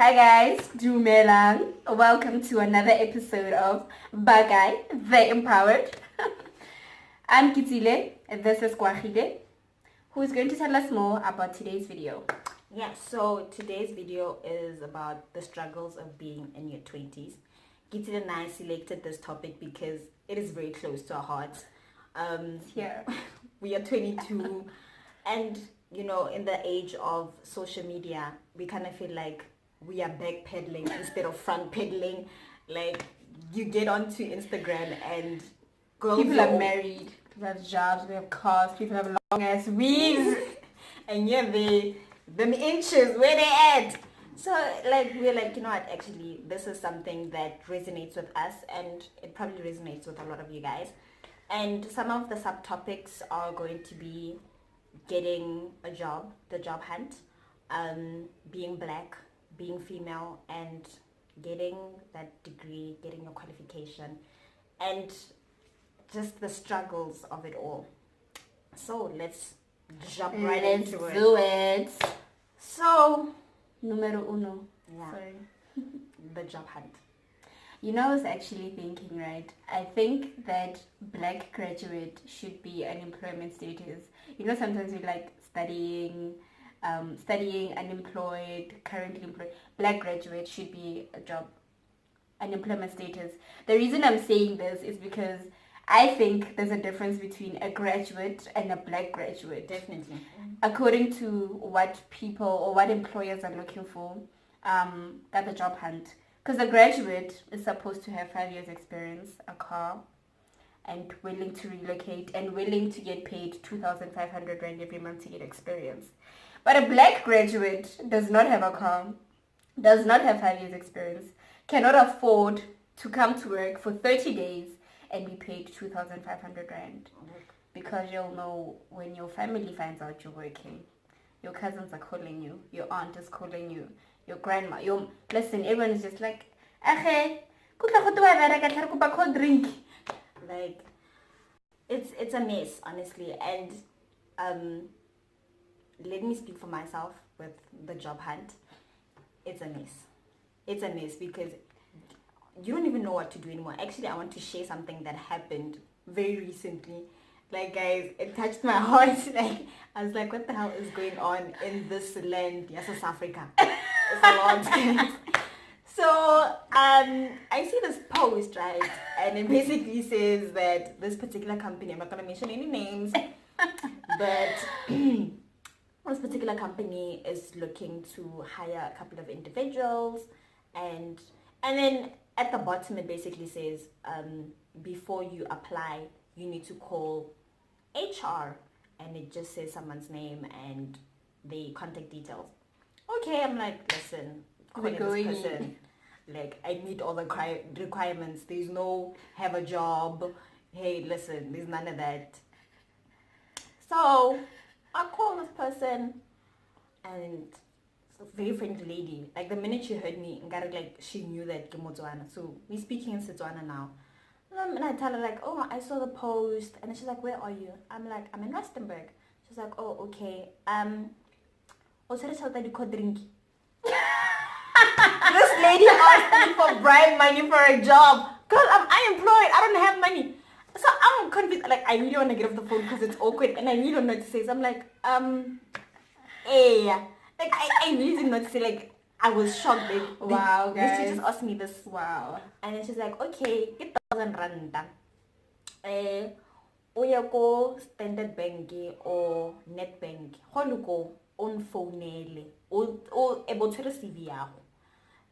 Hi guys, Dumelang. Welcome to another episode of Bagay, the Empowered. I'm Kitile, and this is Kwahide, who is going to tell us more about today's video. Yeah, so today's video is about the struggles of being in your 20s. Kitile and I selected this topic because it is very close to our hearts. Here. We are 22 and you know, in the age of social media, we kind of feel like we are backpedaling instead of front pedaling. Like, you get onto Instagram and girls People are married, people have jobs, we have cars, people have long ass wigs. and yeah, them inches, where they at? So, like, we're like, you know what, actually, this is something that resonates with us, and it probably resonates with a lot of you guys. And some of the subtopics are going to be getting a job, the job hunt, being black, being female, and getting that degree, getting your qualification, and just the struggles of it all. So let's jump right into it. Let's do it. So, Numero uno. yeah, Sorry. the job hunt. You know, I was actually thinking, right? I think that black graduate should be an employment status. You know, sometimes we like studying, unemployed, currently employed. Black graduate should be a job, an employment status. The reason I'm saying this is because I think there's a difference between a graduate and a black graduate. Definitely. According to what people or what employers are looking for at the job hunt. Because a graduate is supposed to have 5 years experience, a car, and willing to relocate and willing to get paid 2,500 Rand every month to get experience. But a black graduate does not have a car, does not have 5 years experience, cannot afford to come to work for 30 days and be paid 2,500 Rand. Because you'll know when your family finds out you're working. Your cousins are calling you, your aunt is calling you, your grandma, listen, everyone is just like, drink. Like, it's a mess, honestly. And let me speak for myself with the job hunt. It's a mess. It's a mess because you don't even know what to do anymore. Actually, I want to share something that happened very recently. Like, guys, it touched my heart. Like, I was like, what the hell is going on in this land? Yes, South Africa. It's a lot. So, I see this post, right? And it basically says that this particular company, I'm not going to mention any names, but this particular company is looking to hire a couple of individuals. And then at the bottom, it basically says, before you apply, you need to call HR, and it just says someone's name and the contact details. Okay, I'm like, listen, calling this person, like, I meet all the requirements. There's no have a job. Hey, listen, there's none of that. So I call this person, and it's a very friendly lady. Like, the minute she heard me, like, she knew that ke Motswana. So we're speaking in Setswana now. And I tell her, like, oh, I saw the post. And she's like, where are you? I'm like, I'm in Rustenburg. She's like, oh, okay. This lady asked me for bribe money for a job. Girl, I'm unemployed. I don't have money. So I'm confused. Like, I really want to get off the phone because it's awkward. And I really don't know what to say. So I'm like, hey. Like, I really didn't know what to say. Like, I was shocked. Like, wow, guys. She just asked me this. Wow. And then she's like, okay, get 1,000 rand. Oya go Standard Bank or Net Bank. Holuko on phone or able to receive ya.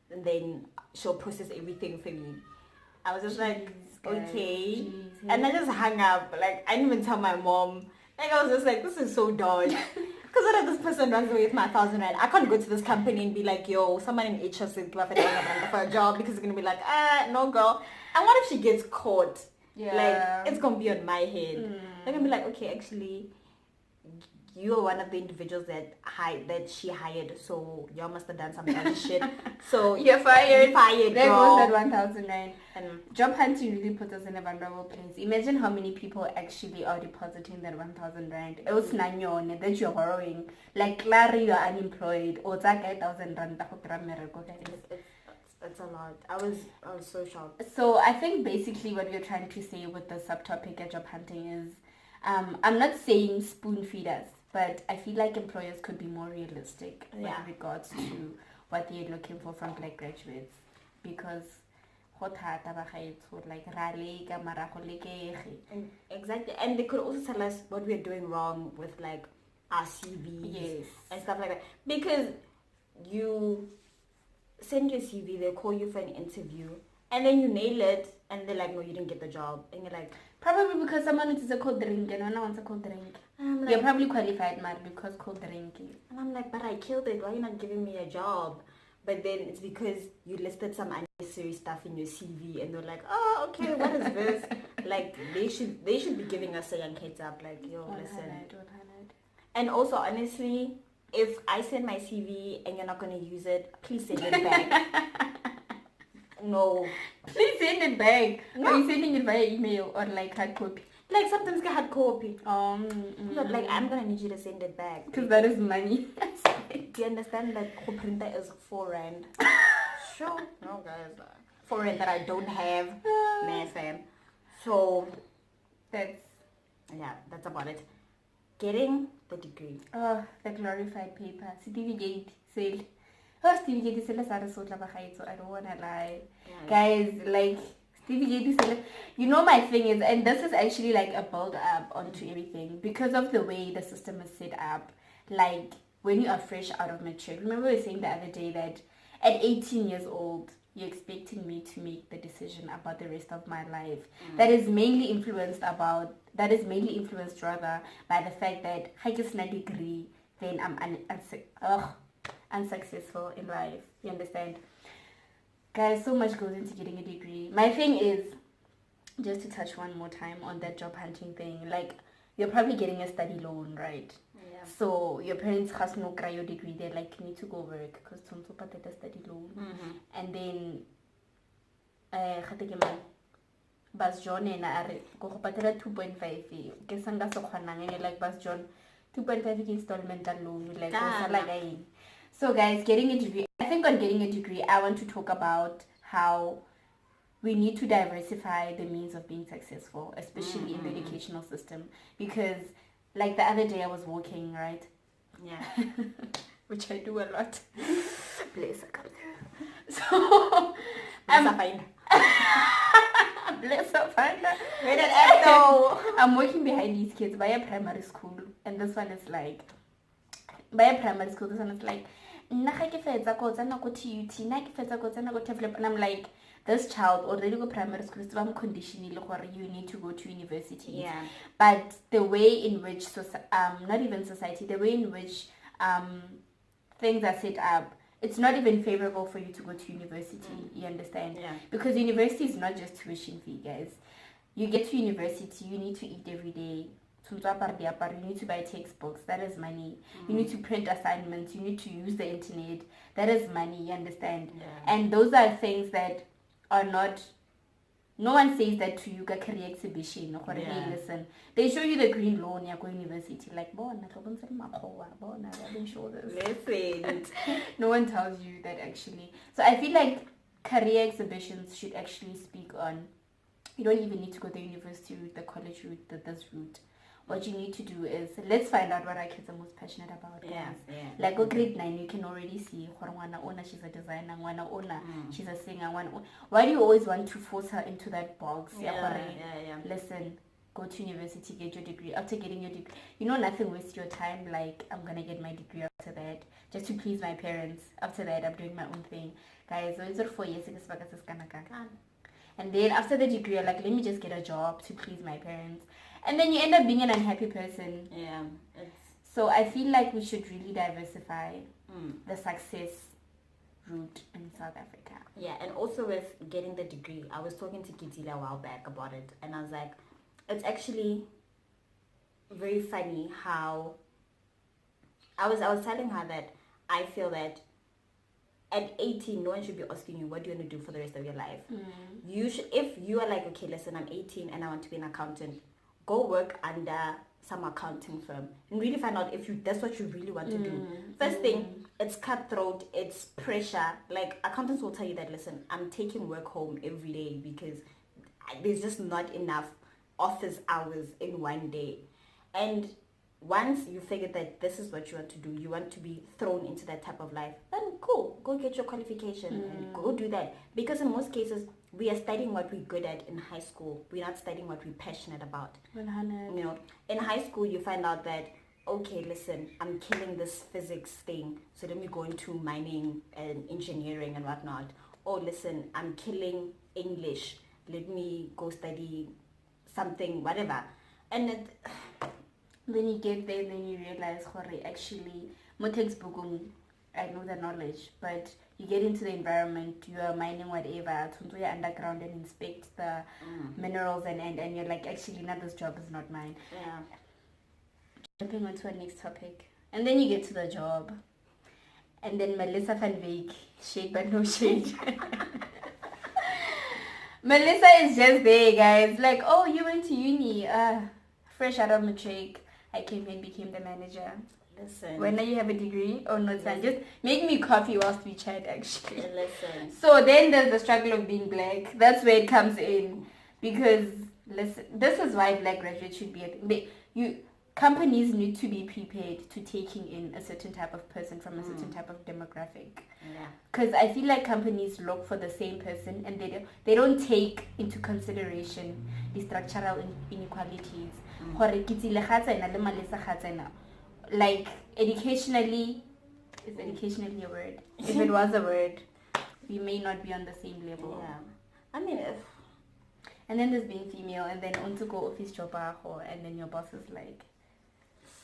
And then she'll process everything for me. I was just like, okay. And I just hung up. Like, I didn't even tell my mom. Like, I was just like, this is so dodgy. Because what if this person runs away with my 1,000 Rand? I can't go to this company and be like, yo, someone in HR said give 1,000 Rand for a job, because it's going to be like, no, girl. And what if she gets caught? Yeah. Like, it's going to be on my head. They're going to be like, okay, actually, you are one of the individuals that she hired, so y'all must have done some other shit. So you're fired. You're fired, There girl. goes that 1,000 rand. And Job hunting really puts us in a vulnerable place. Imagine how many people actually are depositing that 1,000 rand. It was nanyone that you're borrowing. Like, Clary, you're unemployed. Or 1,000 rand. it's a lot. I was so shocked. So I think basically what we're trying to say with the subtopic at job hunting is, I'm not saying spoon feed us, but I feel like employers could be more realistic with regards to what they're looking for from black graduates, because exactly, and they could also tell us what we're doing wrong with like our CVs and stuff like that, because you send your CV, they call you for an interview, and then you nail it, and they're like, no, you didn't get the job, and you're like, probably because someone wants a cold drink and no one wants a cold drink. Like, you're probably qualified, man, because cold drinking. And I'm like, but I killed it. Why are you not giving me a job? But then it's because you listed some unnecessary stuff in your CV, and they're like, oh, okay, what is this? Like, they should be giving us a young heads up, like, yo, 100, listen. 100. And also, honestly, if I send my CV and you're not going to use it, please send it back. No. Please send it back. No. Are you sending it via email or like hard copy? Like sometimes get hard copy. Like I'm going to need you to send it back. Because that is money. Do you understand that printer is 4 rand? Sure. No, guys. 4 rand that I don't have. Nah, fam. So, that's about it. Getting the degree. Oh, the glorified paper. Certificate, sale. Oh, certificate is so I don't want to lie. Yeah. Guys, like, certificate is, you know, my thing is, and this is actually like a build up onto everything because of the way the system is set up. Like, when you are fresh out of matric, remember we were saying the other day that at 18 years old, you're expecting me to make the decision about the rest of my life. That is mainly influenced rather by the fact that I get a degree, then I'm unsuccessful in life. You understand? Guys, so much goes into getting a degree. My thing is, just to touch one more time on that job hunting thing, like, you're probably getting a study loan, right? Yeah. So your parents has no cry your degree, they're like, you need to go work because to pay the study loan. And then Bas John and I go patera 2.5 ke sanga so khwanang like Bas John 2.5 installment loan like so guys, getting a degree, I think on getting a degree I want to talk about how we need to diversify the means of being successful, especially in the educational system, because like the other day I was walking, right? Yeah. Which I do a lot. Bless her. So bless her finder. I'm walking behind these kids by a primary school, and this one is like by a primary school, this one is like and I'm like, this child already go primary school, so I'm conditioning you need to go to university. Yeah. But the way in which not even society, the way in which things are set up, it's not even favorable for you to go to university. You understand? Yeah. Because university is not just tuition fee, guys. You get to university, you need to eat every day. You need to buy textbooks, that is money. You need to print assignments, you need to use the internet, that is money. You understand? Yeah. And those are things that are not, no one says that to you at career exhibition or hey, listen, they show you the green lawn, you go university, like I didn't show this. Listen. No one tells you that actually. So I feel like career exhibitions should actually speak on, you don't even need to go the university route, the college route, this route. What you need to do is, let's find out what our kids are most passionate about. Yeah. Like go grade 9, you can already see she's a designer, she's a singer. Why do you always want to force her into that box? Listen, go to university, get your degree. After getting your degree, nothing waste your time. Like, I'm gonna get my degree after that, just to please my parents. After that, I'm doing my own thing. Guys, those are 4 years. And then after the degree, you're like, let me just get a job to please my parents. And then you end up being an unhappy person. Yeah. So I feel like we should really diversify the success route in South Africa. Yeah, and also with getting the degree, I was talking to Kitila a while back about it, and I was like, it's actually very funny how I was telling her that I feel that at 18, no one should be asking you what do you want to do for the rest of your life. You should, if you are like, okay, listen, I'm 18 and I want to be an accountant, go work under some accounting firm and really find out if that's what you really want to do. First thing, it's cutthroat, it's pressure. Like, accountants will tell you that, listen, I'm taking work home every day because there's just not enough office hours in one day. And once you figure that this is what you want to do, you want to be thrown into that type of life, then cool, go get your qualification and go do that. Because in most cases, we are studying what we're good at in high school. We're not studying what we're passionate about. 100. You know, in high school, you find out that, okay, listen, I'm killing this physics thing, so let me go into mining and engineering and whatnot. Oh, listen, I'm killing English, let me go study something, whatever. And then you get there and then you realize, actually, my textbook, I know the knowledge, but you get into the environment, you are mining whatever, to your underground and inspect the minerals and you're like, actually, no, this job is not mine. Yeah. Jumping on to our next topic. And then you get to the job. And then Melissa van Veek, shade but no shade. Melissa is just there, guys. Like, oh, you went to uni. Fresh out of matric. I came here and became the manager. Listen. When you have a degree? Oh, no, son. Just make me coffee whilst we chat, actually. Listen. So then there's the struggle of being black. That's where it comes in. Because, listen, this is why black graduates should be... Companies need to be prepared to taking in a certain type of person from a certain type of demographic. Because I feel like companies look for the same person and they don't take into consideration the structural inequalities. Like, educationally, is educationally a word? If it was a word, we may not be on the same level. Yeah. I mean, if... And then there's being female, and then on to go office job, and then your boss is like,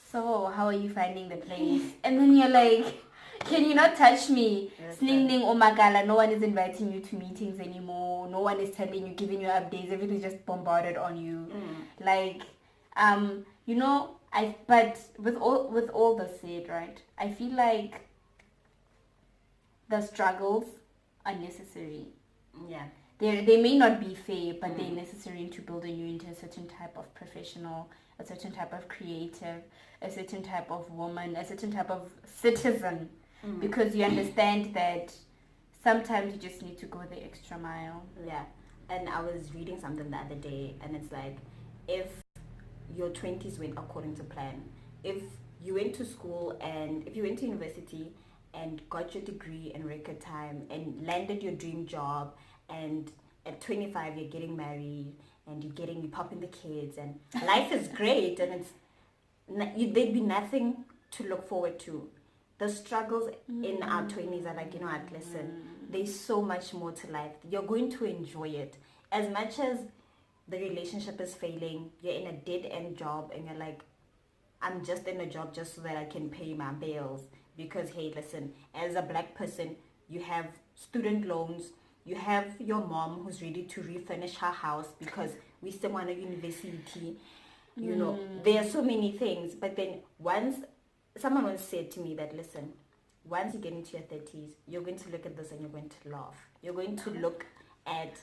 so how are you finding the place? And then you're like, can you not touch me? Slinging omagala, no one is inviting you to meetings anymore. No one is telling you, giving you updates. Everything's just bombarded on you. Like, you know, but with all this said, right, I feel like the struggles are necessary. Yeah. They may not be fair, but they're necessary to building you into a certain type of professional, a certain type of creative, a certain type of woman, a certain type of citizen. Because you understand that sometimes you just need to go the extra mile. Yeah. And I was reading something the other day, and it's like, if your 20s went according to plan, if you went to school and if you went to university and got your degree in record time and landed your dream job, and at 25 you're getting married and you're popping the kids and life is great, and there'd be nothing to look forward to. The struggles in our 20s are like, you know what, listen, there's so much more to life. You're going to enjoy it. As much as the relationship is failing, you're in a dead-end job and you're like, I'm just in a job just so that I can pay my bills. Because, hey, listen, as a black person, you have student loans, you have your mom who's ready to refurnish her house because we still want a university. You know, there are so many things. But then someone once said to me that, listen, once you get into your 30s, you're going to look at this and you're going to laugh. You're going to look at,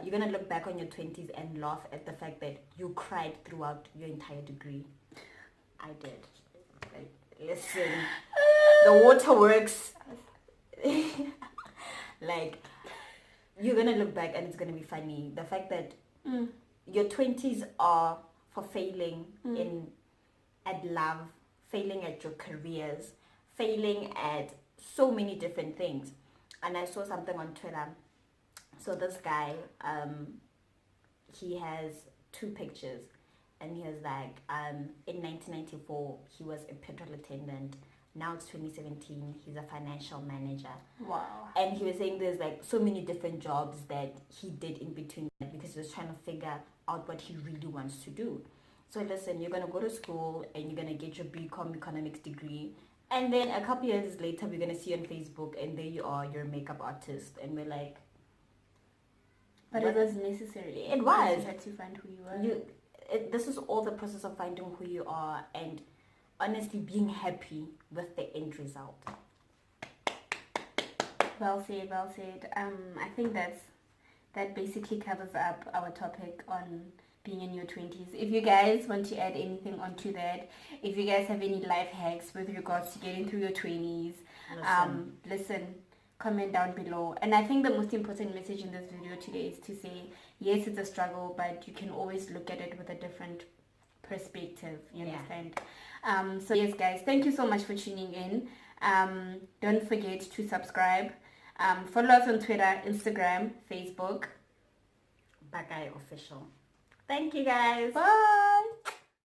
you're going to look back on your 20s and laugh at the fact that you cried throughout your entire degree. I did. Like, listen, the waterworks. Like, you're going to look back and it's going to be funny. The fact that your 20s are for failing at love, failing at your careers, failing at so many different things. And I saw something on Twitter. So this guy, he has 2 pictures. And he was like, in 1994, he was a petrol attendant. Now it's 2017, he's a financial manager. Wow. And he was saying there's like so many different jobs that he did in between that because he was trying to figure out what he really wants to do. So listen, you're going to go to school and you're going to get your BCom economics degree. And then a couple years later, we're going to see you on Facebook and there you are, you're a makeup artist. And we're like... But it was necessary. It was. You had to find who you were. This is all the process of finding who you are. And honestly being happy with the end result. Well said, well said. I think that basically covers up our topic on being in your 20s. If you guys want to add anything onto that, if you guys have any life hacks with regards to getting through your 20s, listen, comment down below. And I think the most important message in this video today is to say, yes, it's a struggle, but you can always look at it with a different perspective. You understand? So yes, guys, thank you so much for tuning in. Don't forget to subscribe. Follow us on Twitter, Instagram, Facebook. Bagay Official. Thank you, guys. Bye.